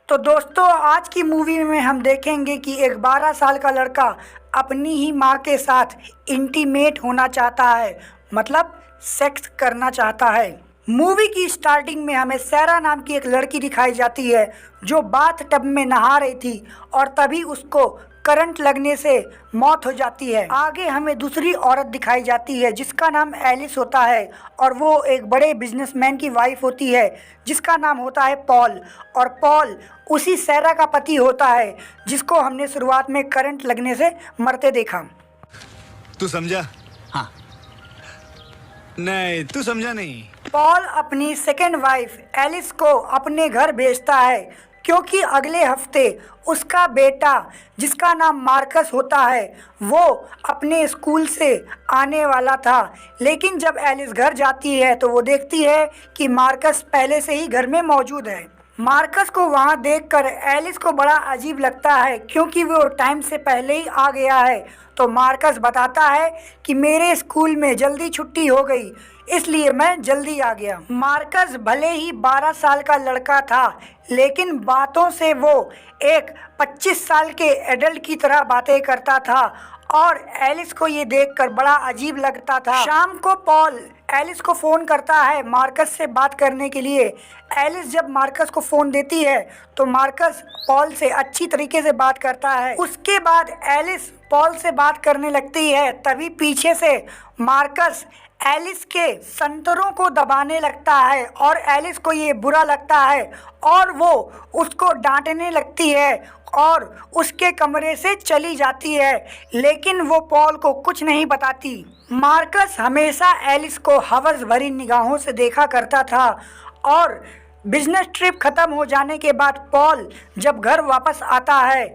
तो दोस्तों आज की मूवी में हम देखेंगे कि एक 12 साल का लड़का अपनी ही माँ के साथ इंटीमेट होना चाहता है, मतलब सेक्स करना चाहता है। मूवी की स्टार्टिंग में हमें सैरा नाम की एक लड़की दिखाई जाती है जो बाथ टब में नहा रही थी और तभी उसको करंट लगने से मौत हो जाती है। आगे हमें दूसरी औरत दिखाई जाती है जिसका नाम एलिस होता है और वो एक बड़े बिजनेसमैन की वाइफ होती है जिसका नाम होता है पॉल। और पॉल उसी सैरा का पति होता है जिसको हमने शुरुआत में करंट लगने से मरते देखा। तू समझा? हाँ। नहीं, तू समझा नहीं। पॉल अपनी सेकेंड वाइफ एलिस को अपने घर भेजता है क्योंकि अगले हफ्ते उसका बेटा जिसका नाम मार्कस होता है वो अपने स्कूल से आने वाला था। लेकिन जब एलिस घर जाती है तो वो देखती है कि मार्कस पहले से ही घर में मौजूद है। मार्कस को वहाँ देखकर एलिस को बड़ा अजीब लगता है क्योंकि वो टाइम से पहले ही आ गया है। तो मार्कस बताता है कि मेरे स्कूल में जल्दी छुट्टी हो गई इसलिए मैं जल्दी आ गया। मार्कस भले ही 12 साल का लड़का था लेकिन बातों से वो एक 25 साल के एडल्ट की तरह बातें करता था और एलिस को ये देखकर बड़ा अजीब लगता था। शाम को पॉल एलिस को फ़ोन करता है मार्कस से बात करने के लिए। एलिस जब मार्कस को फ़ोन देती है तो मार्कस पॉल से अच्छी तरीके से बात करता है। उसके बाद एलिस पॉल से बात करने लगती है तभी पीछे से मार्कस एलिस के संतरों को दबाने लगता है और एलिस को ये बुरा लगता है और वो उसको डांटने लगती है और उसके कमरे से चली जाती है, लेकिन वो पॉल को कुछ नहीं बताती। मार्कस हमेशा एलिस को हवस भरी निगाहों से देखा करता था और बिजनेस ट्रिप ख़त्म हो जाने के बाद पॉल जब घर वापस आता है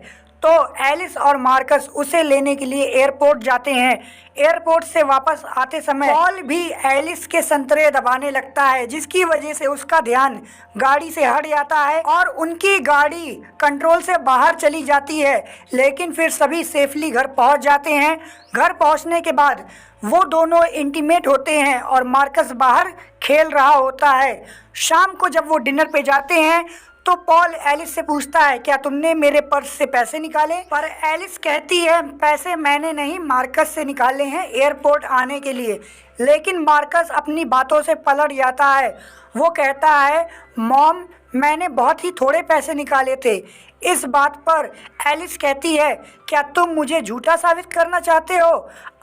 तो एलिस और मार्कस उसे लेने के लिए एयरपोर्ट जाते हैं। एयरपोर्ट से वापस आते समय पॉल भी एलिस के संतरे दबाने लगता है जिसकी वजह से उसका ध्यान गाड़ी से हट जाता है और उनकी गाड़ी कंट्रोल से बाहर चली जाती है। लेकिन फिर सभी सेफली घर पहुंच जाते हैं। घर पहुंचने के बाद वो दोनों इंटीमेट होते हैं और मार्कस बाहर खेल रहा होता है। शाम को जब वो डिनर पे जाते हैं तो पॉल एलिस से पूछता है क्या तुमने मेरे पर्स से पैसे निकाले, पर एलिस कहती है पैसे मैंने नहीं मार्कस से निकाले हैं एयरपोर्ट आने के लिए। लेकिन मार्कस अपनी बातों से पलट जाता है। वो कहता है मॉम मैंने बहुत ही थोड़े पैसे निकाले थे। इस बात पर एलिस कहती है क्या तुम मुझे झूठा साबित करना चाहते हो।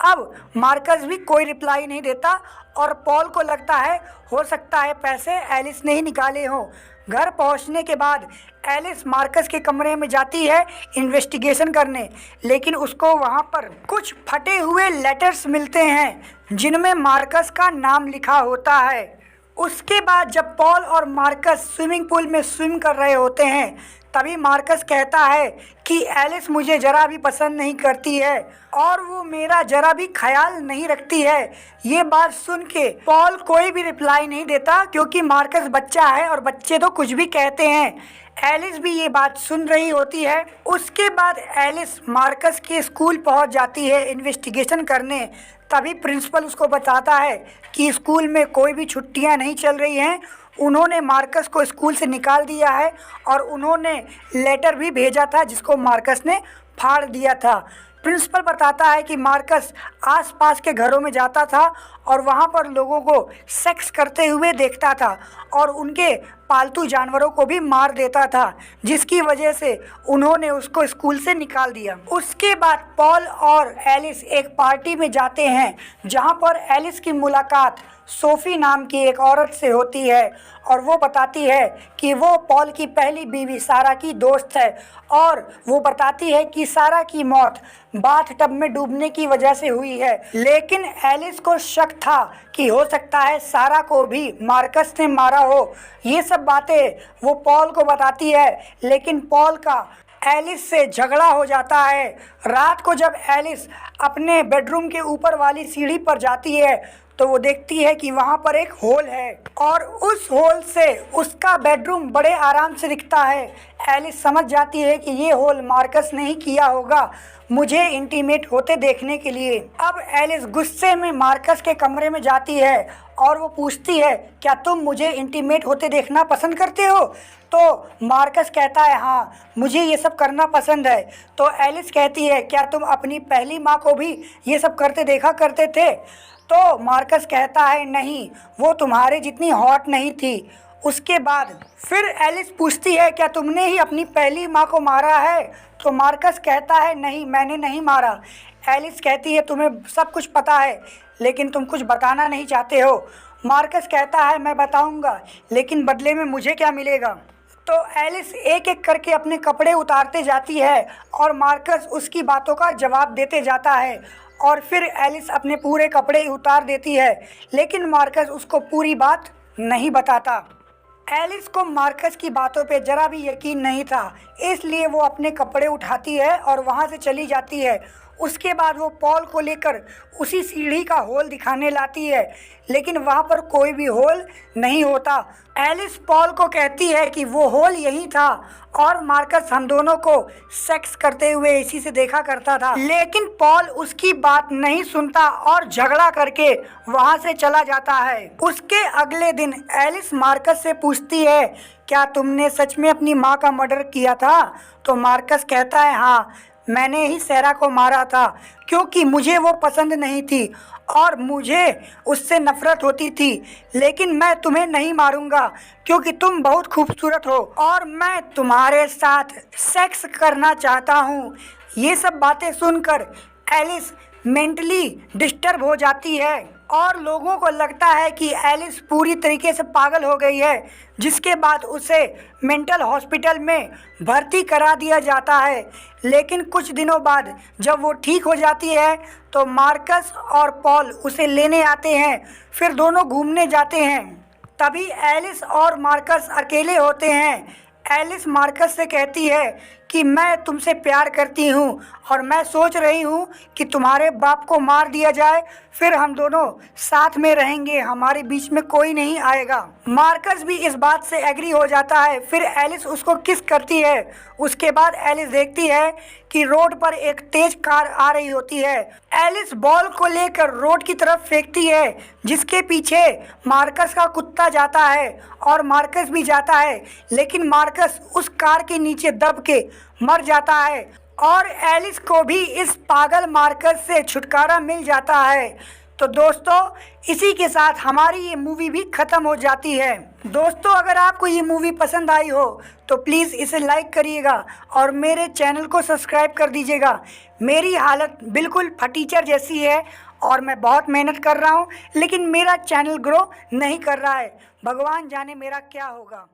अब मार्कस भी कोई रिप्लाई नहीं देता और पॉल को लगता है हो सकता है पैसे एलिस ने ही निकाले हों। घर पहुंचने के बाद एलिस मार्कस के कमरे में जाती है इन्वेस्टिगेशन करने, लेकिन उसको वहां पर कुछ फटे हुए लेटर्स मिलते हैं जिनमें मार्कस का नाम लिखा होता है। उसके बाद जब पॉल और मार्कस स्विमिंग पूल में स्विम कर रहे होते हैं तभी मार्कस कहता है कि एलिस मुझे ज़रा भी पसंद नहीं करती है और वो मेरा ज़रा भी ख्याल नहीं रखती है। ये बात सुन के पॉल कोई भी रिप्लाई नहीं देता क्योंकि मार्कस बच्चा है और बच्चे तो कुछ भी कहते हैं। एलिस भी ये बात सुन रही होती है। उसके बाद एलिस मार्कस के स्कूल पहुंच जाती है इन्वेस्टिगेशन करने। तभी प्रिंसिपल उसको बताता है कि स्कूल में कोई भी छुट्टियां नहीं चल रही हैं, उन्होंने मार्कस को स्कूल से निकाल दिया है और उन्होंने लेटर भी भेजा था जिसको मार्कस ने फाड़ दिया था। प्रिंसिपल बताता है कि मार्कस आसपास के घरों में जाता था और वहाँ पर लोगों को सेक्स करते हुए देखता था और उनके पालतू जानवरों को भी मार देता था जिसकी वजह से उन्होंने उसको स्कूल से निकाल दिया। उसके बाद पॉल और एलिस एक पार्टी में जाते हैं जहाँ पर एलिस की मुलाकात सोफ़ी नाम की एक औरत से होती है और वो बताती है कि वो पॉल की पहली बीवी सारा की दोस्त है और वो बताती है कि सारा की मौत बाथ टब में डूबने की वजह से हुई है। लेकिन एलिस को शक था कि हो सकता है सारा को भी मार्कस ने मारा हो। ये सब बातें वो पॉल को बताती है, लेकिन पॉल का एलिस से झगड़ा हो जाता है। रात को जब एलिस अपने बेडरूम के ऊपर वाली सीढ़ी पर जाती है तो वो देखती है कि वहाँ पर एक होल है और उस होल से उसका बेडरूम बड़े आराम से दिखता है। एलिस समझ जाती है कि ये होल मार्कस ने ही किया होगा मुझे इंटीमेट होते देखने के लिए। अब एलिस गुस्से में मार्कस के कमरे में जाती है और वो पूछती है, क्या तुम मुझे इंटीमेट होते देखना पसंद करते हो? तो मार्कस कहता है, हाँ मुझे ये सब करना पसंद है। तो एलिस कहती है, क्या तुम अपनी पहली माँ को भी ये सब करते देखा करते थे? तो मार्कस कहता है, नहीं, वो तुम्हारे जितनी हॉट नहीं थी। उसके बाद फिर एलिस पूछती है, क्या तुमने ही अपनी पहली माँ को मारा है? तो मार्कस कहता है, नहीं, मैंने नहीं मारा। एलिस कहती है, तुम्हें सब कुछ पता है लेकिन तुम कुछ बताना नहीं चाहते हो। मार्कस कहता है, मैं बताऊंगा, लेकिन बदले में मुझे क्या मिलेगा? तो एलिस एक एक करके अपने कपड़े उतारते जाती है और मार्कस उसकी बातों का जवाब देते जाता है और फिर एलिस अपने पूरे कपड़े उतार देती है, लेकिन मार्कस उसको पूरी बात नहीं बताता। एलिस को मार्कस की बातों पे ज़रा भी यकीन नहीं था, इसलिए वो अपने कपड़े उठाती है और वहाँ से चली जाती है। उसके बाद वो पॉल को लेकर उसी सीढ़ी का होल दिखाने लाती है, लेकिन वहाँ पर कोई भी होल नहीं होता। एलिस पॉल को कहती है कि वो होल यही था और मार्कस हम दोनों को सेक्स करते हुए इसी से देखा करता था, लेकिन पॉल उसकी बात नहीं सुनता और झगड़ा करके वहाँ से चला जाता है। उसके अगले दिन एलिस मार्कस से पूछती है, क्या तुमने सच में अपनी माँ का मर्डर किया था? तो मार्कस कहता है, हाँ, मैंने ही सैरा को मारा था क्योंकि मुझे वो पसंद नहीं थी और मुझे उससे नफ़रत होती थी, लेकिन मैं तुम्हें नहीं मारूंगा क्योंकि तुम बहुत खूबसूरत हो और मैं तुम्हारे साथ सेक्स करना चाहता हूँ। ये सब बातें सुनकर एलिस मेंटली डिस्टर्ब हो जाती है और लोगों को लगता है कि एलिस पूरी तरीके से पागल हो गई है, जिसके बाद उसे मेंटल हॉस्पिटल में भर्ती करा दिया जाता है। लेकिन कुछ दिनों बाद जब वो ठीक हो जाती है तो मार्कस और पॉल उसे लेने आते हैं, फिर दोनों घूमने जाते हैं। तभी एलिस और मार्कस अकेले होते हैं। एलिस मार्कस से कहती है कि मैं तुमसे प्यार करती हूँ और मैं सोच रही हूँ कि तुम्हारे बाप को मार दिया जाए, फिर हम दोनों साथ में रहेंगे, हमारे बीच में कोई नहीं आएगा। मार्कस भी इस बात से एग्री हो जाता है। फिर एलिस उसको किस करती है। उसके बाद एलिस देखती है कि रोड पर एक तेज कार आ रही होती है। एलिस बॉल को लेकर रोड की तरफ फेंकती है, जिसके पीछे मार्कस का कुत्ता जाता है और मार्कस भी जाता है, लेकिन मार्कस उस कार के नीचे दब के मर जाता है और एलिस को भी इस पागल मार्कस से छुटकारा मिल जाता है। तो दोस्तों, इसी के साथ हमारी ये मूवी भी ख़त्म हो जाती है। दोस्तों, अगर आपको ये मूवी पसंद आई हो तो प्लीज़ इसे लाइक करिएगा और मेरे चैनल को सब्सक्राइब कर दीजिएगा। मेरी हालत बिल्कुल फटीचर जैसी है और मैं बहुत मेहनत कर रहा हूँ, लेकिन मेरा चैनल ग्रो नहीं कर रहा है। भगवान जाने मेरा क्या होगा।